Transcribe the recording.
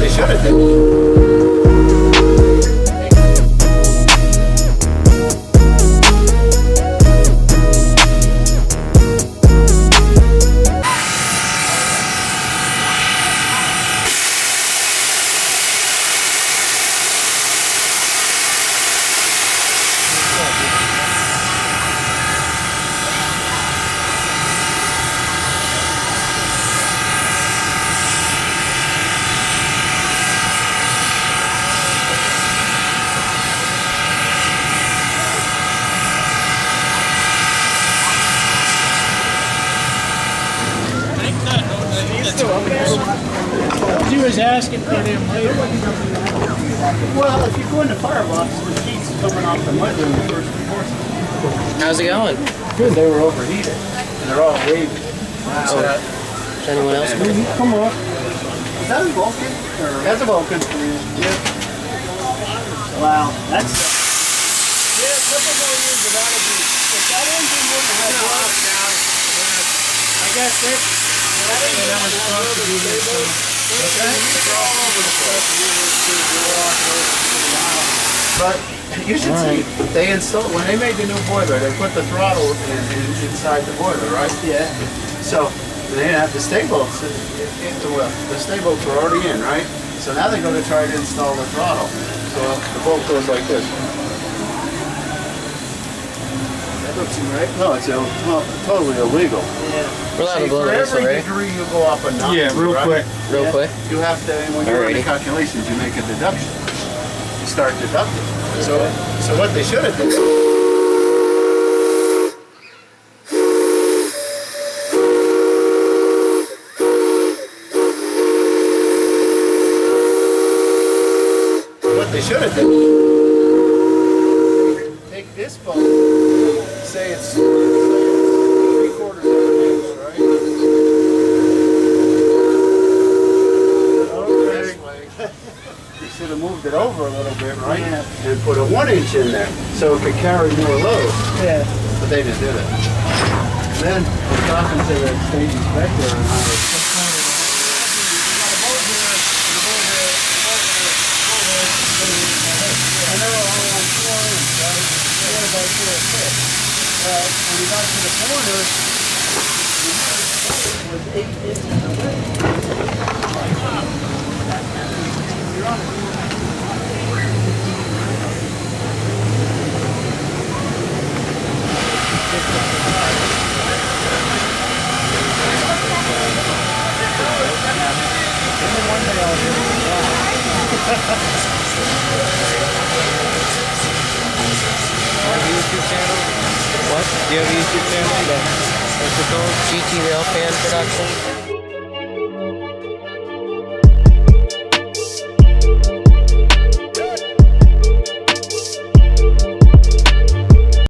they should have done. He was asking for them later. Well, if you go in the firebox, the sheet's coming off the mudroom first and foremost. How's it going? Good. They were overheated, and they're all wavy. Is anyone else? Come on. Is that a Vulcan? That's a Vulcan. Yeah. Wow, that's. Yeah, a couple more years of that'll be. If that engine wouldn't have worked now, I guess that was supposed to be this. But you should see, they installed, when they made the new boiler, they put the throttle inside the boiler, right? Yeah. So they didn't have the stay bolts. The stay bolts were already in, right? So now they're going to try to install the throttle. So the bolt goes like this. That looks right? No, it's totally illegal. Yeah. We're allowed to blow for this, every right? degree you go up a notch, Yeah, real quick. Real quick. You have to, when you're doing the calculations, you make a deduction. You start deducting. So what they should have done. What they should have done. Take this bolt, say it's 3/4 of an inch, right? You should have moved it over a little bit, right? Yeah. And put a 1 inch in there so it could carry more load. Yeah. But they didn't do that. And then we're talking to the state inspector and I know only on 4 inch, right? Yeah, about 4 6. When we got to the corner, it was 8 inches away. You're on it. What? Do you have a YouTube channel? GT Railfan Production.